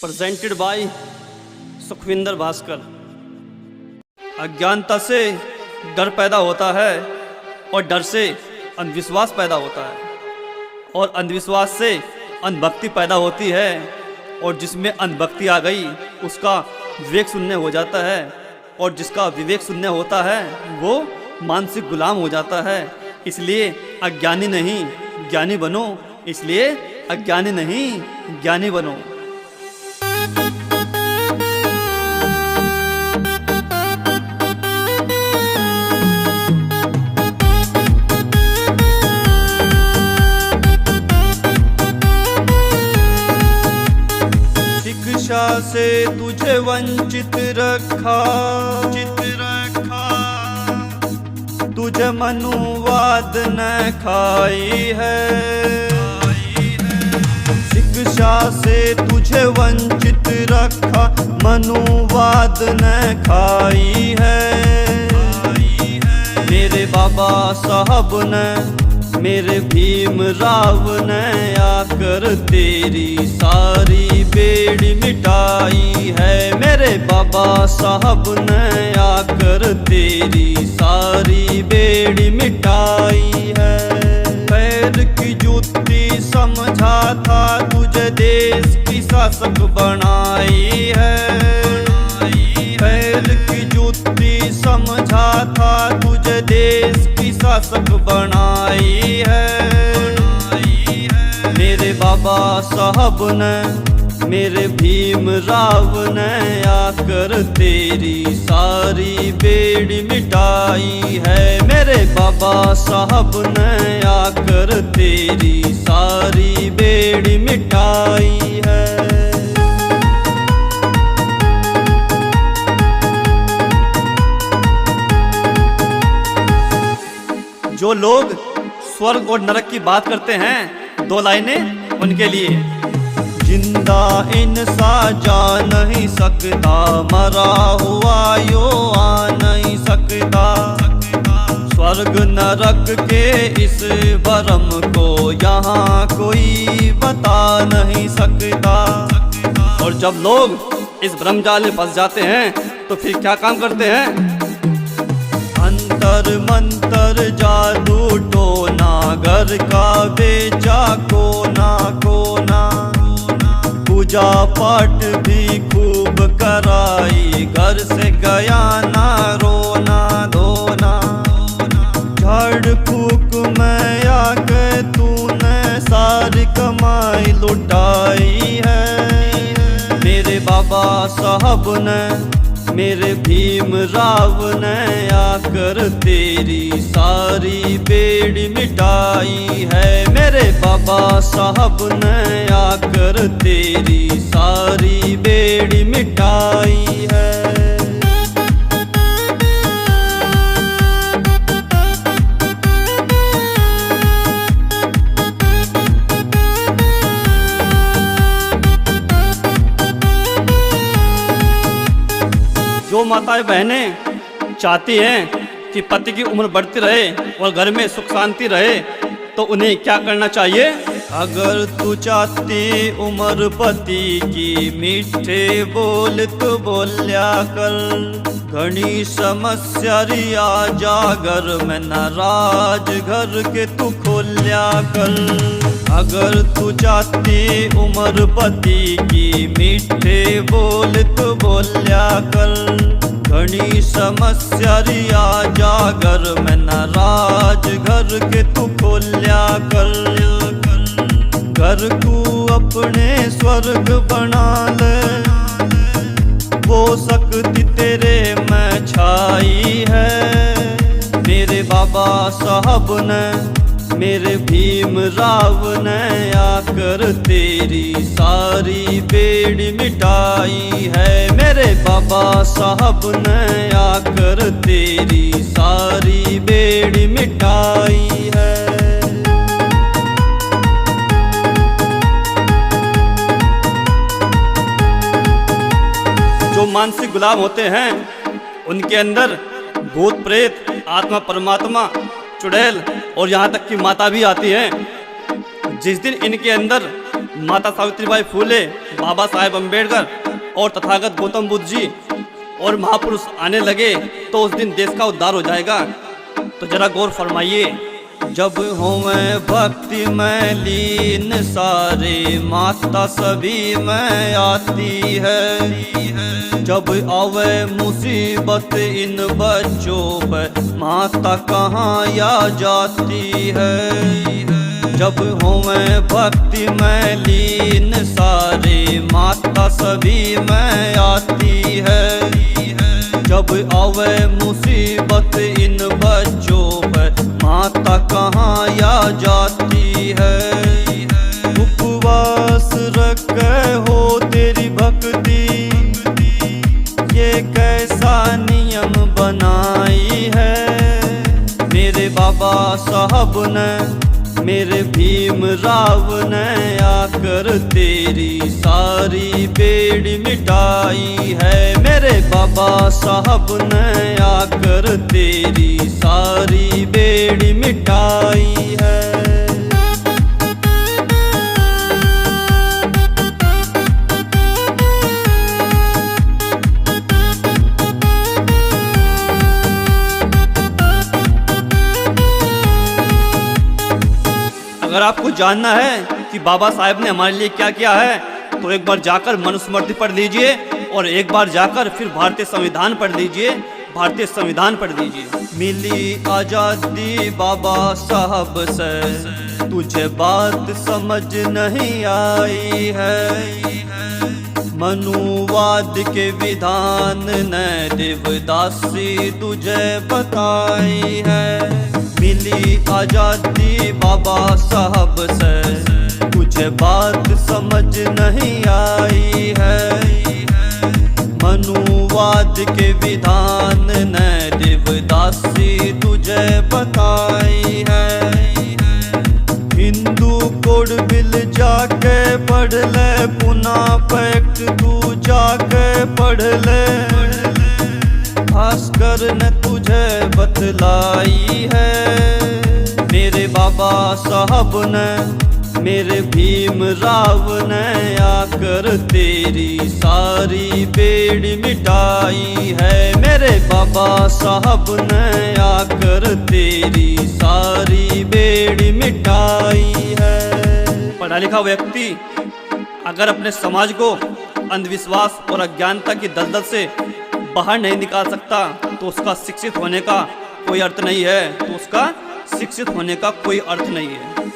Presented by Sukhvinder Bhaskar. अज्ञानता से डर पैदा होता है और डर से अंधविश्वास पैदा होता है और अंधविश्वास से अंधभक्ति पैदा होती है और जिसमें अंधभक्ति आ गई उसका विवेक शून्य हो जाता है और जिसका विवेक शून्य होता है वो मानसिक गुलाम हो जाता है। इसलिए अज्ञानी नहीं ज्ञानी बनो, इसलिए अज्ञानी नहीं ज्ञानी बनो। शिक्षा से तुझे वंचित रखा तुझे मनुवाद न खाई है। शिक्षा से तुझे वंचित रखा मनुवाद न खाई है। मेरे बाबा साहब ने मेरे भीम राव ने आकर तेरी सारी बेड़ी मिटाई है। मेरे बाबा साहब ने आकर तेरी सारी बेड़ी मिटाई है। पैर की जूती समझा था तुझे देश की शासक बनाई है। पैर की जूती समझा था तुझे देश की शासक बनाई है। मेरे बाबा साहब ने मेरे भीम राव ने आकर तेरी सारी बेड़ी मिटाई है। मेरे बाबा साहब ने आकर तेरी सारी बेड़ी मिटाई है। जो लोग स्वर्ग और नरक की बात करते हैं, दो लाइनें उनके लिए। जिंदा इंसान जा नहीं सकता, मरा हुआ यो आ नहीं सकता। स्वर्ग नरक के इस भरम को यहाँ कोई बता नहीं सकता। और जब लोग इस भ्रम जाल में फंस जाते हैं तो फिर क्या काम करते हैं? अंतर मंतर जादू टोना, घर का बेचा कोना कोना। पूजा पाठ भी खूब कराई, घर से गया ना रोना धोना। झाड़ फूक में आके तूने सारी कमाई लुटाई है। मेरे बाबा साहब ने मेरे भीम राव ने आकर तेरी सारी बेड़ी मिटाई है। मेरे बाबा साहब ने आकर तेरी सारी बेड़ी मिटाई है। जो माताएं बहनें चाहती हैं कि पति की उम्र बढ़ती रहे और घर में सुख शांति रहे तो उन्हें क्या करना चाहिए? अगर तू चाहती उम्र पति की मीठे बोल तो बोलिया कर। घनी समस्या रिया जा घर में नाराज घर के तू खोलिया कर। अगर तू चाहती उम्र पति की मीठे बोल तो बोलिया कर। घनी समस्या रिया जा घर में नाराज घर के तू खोलिया कर। घर को अपने स्वर्ग बना ले, वो शक्ति तेरे में छाई है। मेरे बाबा साहब ने मेरे भीम राव ने आकर तेरी सारी बेड़ी मिटाई है। मेरे बाबा साहब ने आकर तेरी सारी बेड़ी मिटाई है। जो मानसिक गुलाम होते हैं उनके अंदर भूत प्रेत आत्मा परमात्मा चुड़ैल और यहाँ तक कि माता भी आती है। जिस दिन इनके अंदर माता सावित्रीबाई फूले, बाबा साहेब अम्बेडकर और तथागत गौतम बुद्ध जी और महापुरुष आने लगे तो उस दिन देश का उद्धार हो जाएगा। तो जरा गौर फरमाइए। जब होवे भक्ति में लीन सारे, माता सभी में आती है। जब आवे मुसीबत इन बच्चों पर, माता कहाँ या जाती है। जब होवे भक्ति में लीन सारे, माता सभी में आती है। जब आवे मुसीबत इन बच्चों पर, माता कहाँ या जाती है। उपवास रखे हो तेरी भक्ति, ये कैसा नियम बनाई है। मेरे बाबा साहब ने, मेरे भीम राव ने आकर तेरी सारी बेड़ी मिटाई है। मेरे बाबा साहब ने आकर तेरी सारी बेड़ी मिटाई है। अगर आपको जानना है कि बाबा साहेब ने हमारे लिए क्या किया है, तो एक बार जाकर मनुस्मृति पढ़ लीजिए और एक बार जाकर फिर भारतीय संविधान पढ़ लीजिए। भारतीय संविधान पढ़ लीजिए। मिली आजादी बाबा साहब से, तुझे बात समझ नहीं आई है। मनुवाद के विधान ने देवदासी तुझे बताई है। मिली आजादी बाबा साहब से, तुझे बात समझ नहीं आई है। मनुवाद के विधान ने देवदासी तुझे बताई है। हिंदू कोड बिल जाके पढ़ ले, पुनः पैक्ट तू जाके पढ़ ले। भास्कर ने तुझे बतलाई है। मेरे बाबा साहब ने, मेरे भीम राव ने आकर तेरी सारी बेड़ी मिटाई है। मेरे बाबा साहब ने आकर तेरी सारी बेड़ी मिटाई है। पढ़ा लिखा व्यक्ति अगर अपने समाज को अंधविश्वास और अज्ञानता की दलदल से बाहर नहीं निकाल सकता, तो उसका शिक्षित होने का कोई अर्थ नहीं है। तो उसका शिक्षित होने का कोई अर्थ नहीं है।